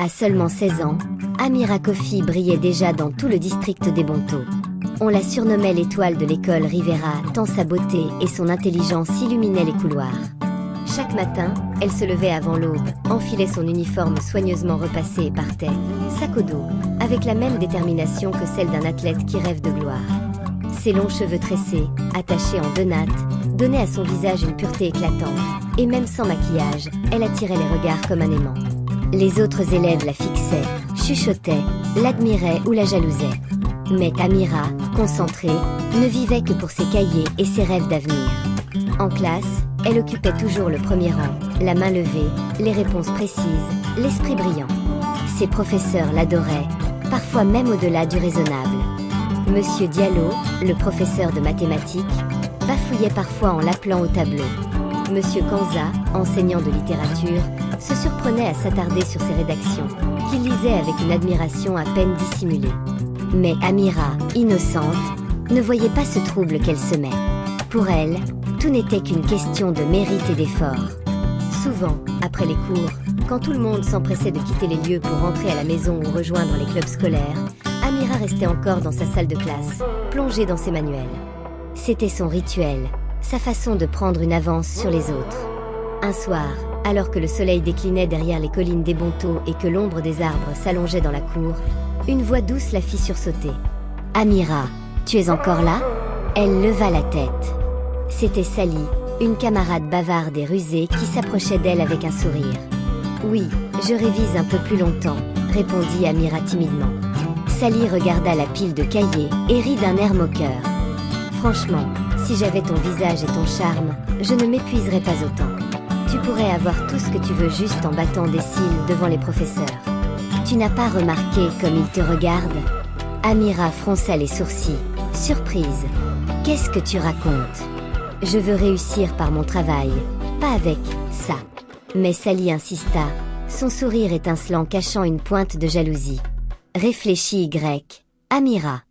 À seulement 16 ans, Amira Kofi brillait déjà dans tout le district des Bonto. On la surnommait l'étoile de l'école Rivera tant sa beauté et son intelligence illuminaient les couloirs. Chaque matin, elle se levait avant l'aube, enfilait son uniforme soigneusement repassé et partait, sac au dos, avec la même détermination que celle d'un athlète qui rêve de gloire. Ses longs cheveux tressés, attachés en 2 nattes, donnaient à son visage une pureté éclatante, et même sans maquillage, elle attirait les regards comme un aimant. Les autres élèves la fixaient, chuchotaient, l'admiraient ou la jalousaient. Mais Amira, concentrée, ne vivait que pour ses cahiers et ses rêves d'avenir. En classe, elle occupait toujours le premier rang, la main levée, les réponses précises, l'esprit brillant. Ses professeurs l'adoraient, parfois même au-delà du raisonnable. Monsieur Diallo, le professeur de mathématiques, bafouillait parfois en l'appelant au tableau. Monsieur Kanza, enseignant de littérature, se surprenait à s'attarder sur ses rédactions, qu'il lisait avec une admiration à peine dissimulée. Mais Amira, innocente, ne voyait pas ce trouble qu'elle semait. Pour elle, tout n'était qu'une question de mérite et d'effort. Souvent, après les cours, quand tout le monde s'empressait de quitter les lieux pour rentrer à la maison ou rejoindre les clubs scolaires, Amira restait encore dans sa salle de classe, plongée dans ses manuels. C'était son rituel, sa façon de prendre une avance sur les autres. Un soir, alors que le soleil déclinait derrière les collines des Bonto et que l'ombre des arbres s'allongeait dans la cour, une voix douce la fit sursauter. « Amira, tu es encore là ?» Elle leva la tête. C'était Sally, une camarade bavarde et rusée qui s'approchait d'elle avec un sourire. « Oui, je révise un peu plus longtemps », répondit Amira timidement. Sally regarda la pile de cahiers et rit d'un air moqueur. « Franchement, si j'avais ton visage et ton charme, je ne m'épuiserais pas autant. Tu pourrais avoir tout ce que tu veux juste en battant des cils devant les professeurs. Tu n'as pas remarqué comme ils te regardent ?» Amira fronça les sourcils, surprise. « Qu'est-ce que tu racontes ? Je veux réussir par mon travail, pas avec ça. » Mais Sally insista, son sourire étincelant cachant une pointe de jalousie. « Réfléchis, Y. Amira.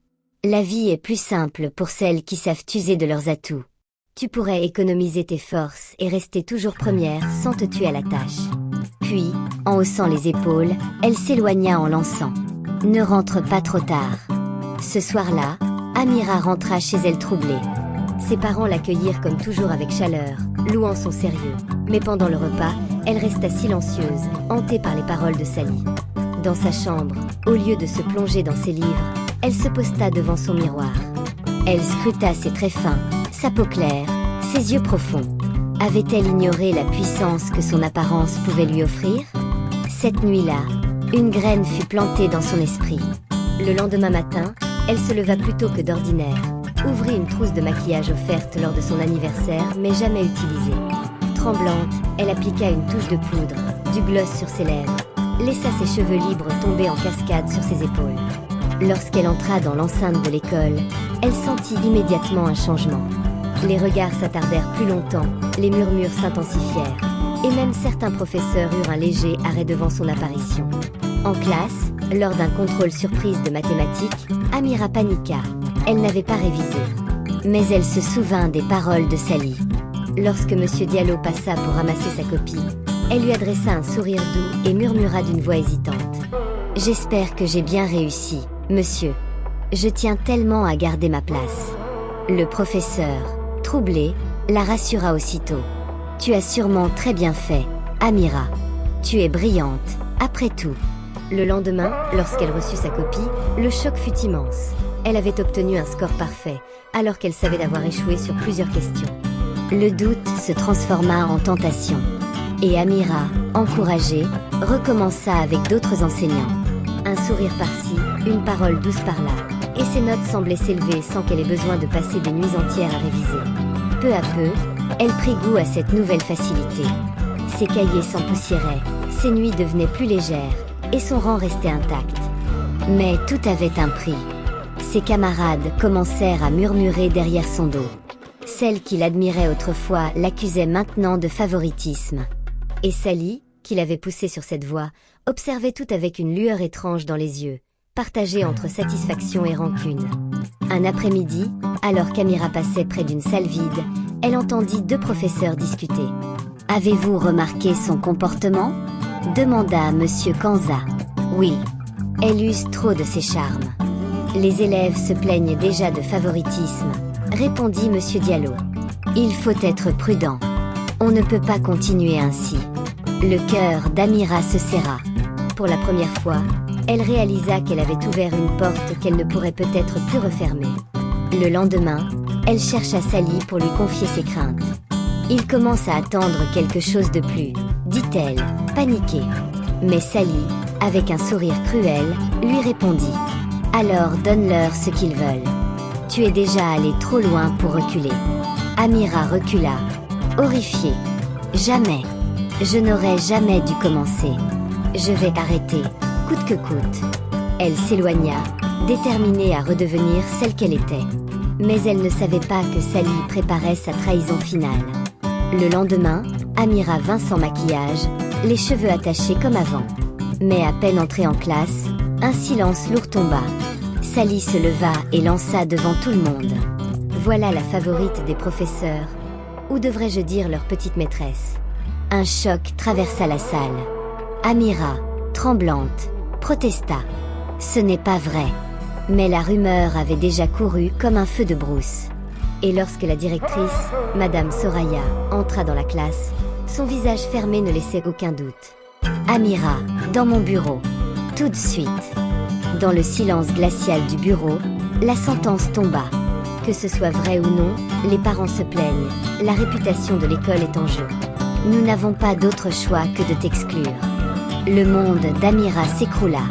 La vie est plus simple pour celles qui savent user de leurs atouts. Tu pourrais économiser tes forces et rester toujours première sans te tuer à la tâche. » Puis, en haussant les épaules, elle s'éloigna en lançant. « Ne rentre pas trop tard. » Ce soir-là, Amira rentra chez elle troublée. Ses parents l'accueillirent comme toujours avec chaleur, louant son sérieux. Mais pendant le repas, elle resta silencieuse, hantée par les paroles de Sally. Dans sa chambre, au lieu de se plonger dans ses livres, elle se posta devant son miroir. Elle scruta ses traits fins, sa peau claire, ses yeux profonds. Avait-elle ignoré la puissance que son apparence pouvait lui offrir ? Cette nuit-là, une graine fut plantée dans son esprit. Le lendemain matin, elle se leva plus tôt que d'ordinaire, ouvrit une trousse de maquillage offerte lors de son anniversaire mais jamais utilisée. Tremblante, elle appliqua une touche de poudre, du gloss sur ses lèvres, laissa ses cheveux libres tomber en cascade sur ses épaules. Lorsqu'elle entra dans l'enceinte de l'école, elle sentit immédiatement un changement. Les regards s'attardèrent plus longtemps, les murmures s'intensifièrent, et même certains professeurs eurent un léger arrêt devant son apparition. En classe, lors d'un contrôle surprise de mathématiques, Amira paniqua. Elle n'avait pas révisé. Mais elle se souvint des paroles de Sally. Lorsque Monsieur Diallo passa pour ramasser sa copie, elle lui adressa un sourire doux et murmura d'une voix hésitante. « J'espère que j'ai bien réussi, monsieur. Je tiens tellement à garder ma place. » Le professeur, troublé, la rassura aussitôt. « Tu as sûrement très bien fait, Amira. Tu es brillante, après tout. » Le lendemain, lorsqu'elle reçut sa copie, le choc fut immense. Elle avait obtenu un score parfait, alors qu'elle savait d'avoir échoué sur plusieurs questions. Le doute se transforma en tentation. Et Amira, encouragée, recommença avec d'autres enseignants. Un sourire par-ci, une parole douce par-là, et ses notes semblaient s'élever sans qu'elle ait besoin de passer des nuits entières à réviser. Peu à peu, elle prit goût à cette nouvelle facilité. Ses cahiers s'empoussiéraient, ses nuits devenaient plus légères, et son rang restait intact. Mais tout avait un prix. Ses camarades commencèrent à murmurer derrière son dos. Celles qui l'admiraient autrefois l'accusaient maintenant de favoritisme. Et Sally, qui l'avait poussée sur cette voie, observait tout avec une lueur étrange dans les yeux, partagée entre satisfaction et rancune. Un après-midi, alors qu'Amira passait près d'une salle vide, elle entendit 2 professeurs discuter. « Avez-vous remarqué son comportement ?» demanda Monsieur Kanza. Oui, elle use trop de ses charmes. Les élèves se plaignent déjà de favoritisme, répondit Monsieur Diallo. Il faut être prudent. On ne peut pas continuer ainsi. Le cœur d'Amira se serra. Pour la première fois, elle réalisa qu'elle avait ouvert une porte qu'elle ne pourrait peut-être plus refermer. Le lendemain, elle chercha Sally pour lui confier ses craintes. Il commence à attendre quelque chose de plus, dit-elle, paniquée. Mais Sally, avec un sourire cruel, lui répondit. Alors donne-leur ce qu'ils veulent. Tu es déjà allé trop loin pour reculer. Amira recula, horrifiée. Jamais. Je n'aurais jamais dû commencer. Je vais arrêter, coûte que coûte. Elle s'éloigna, déterminée à redevenir celle qu'elle était. Mais elle ne savait pas que Sally préparait sa trahison finale. Le lendemain, Amira vint sans maquillage, les cheveux attachés comme avant. Mais à peine entrée en classe, un silence lourd tomba. Sally se leva et lança devant tout le monde. Voilà la favorite des professeurs, ou devrais-je dire leur petite maîtresse. Un choc traversa la salle. Amira, tremblante, protesta. Ce n'est pas vrai. Mais la rumeur avait déjà couru comme un feu de brousse. Et lorsque la directrice, Madame Soraya, entra dans la classe, son visage fermé ne laissait aucun doute. Amira, dans mon bureau. Tout de suite. Dans le silence glacial du bureau, la sentence tomba. Que ce soit vrai ou non, les parents se plaignent, la réputation de l'école est en jeu. Nous n'avons pas d'autre choix que de t'exclure. Le monde d'Amira s'écroula.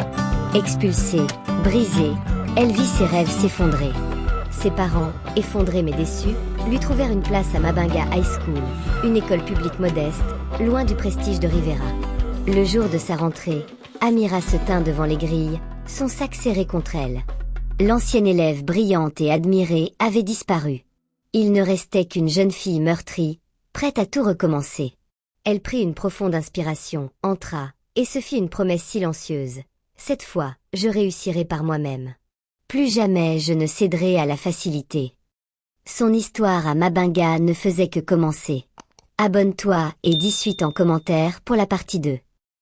Expulsée, brisée, elle vit ses rêves s'effondrer. Ses parents, effondrés mais déçus, lui trouvèrent une place à Mabinga High School, une école publique modeste, loin du prestige de Rivera. Le jour de sa rentrée, Amira se tint devant les grilles, son sac serré contre elle. L'ancienne élève brillante et admirée avait disparu. Il ne restait qu'une jeune fille meurtrie, prête à tout recommencer. Elle prit une profonde inspiration, entra, et se fit une promesse silencieuse. Cette fois, je réussirai par moi-même. Plus jamais je ne céderai à la facilité. Son histoire à Mabinga ne faisait que commencer. Abonne-toi et dis suite en commentaire pour la partie 2.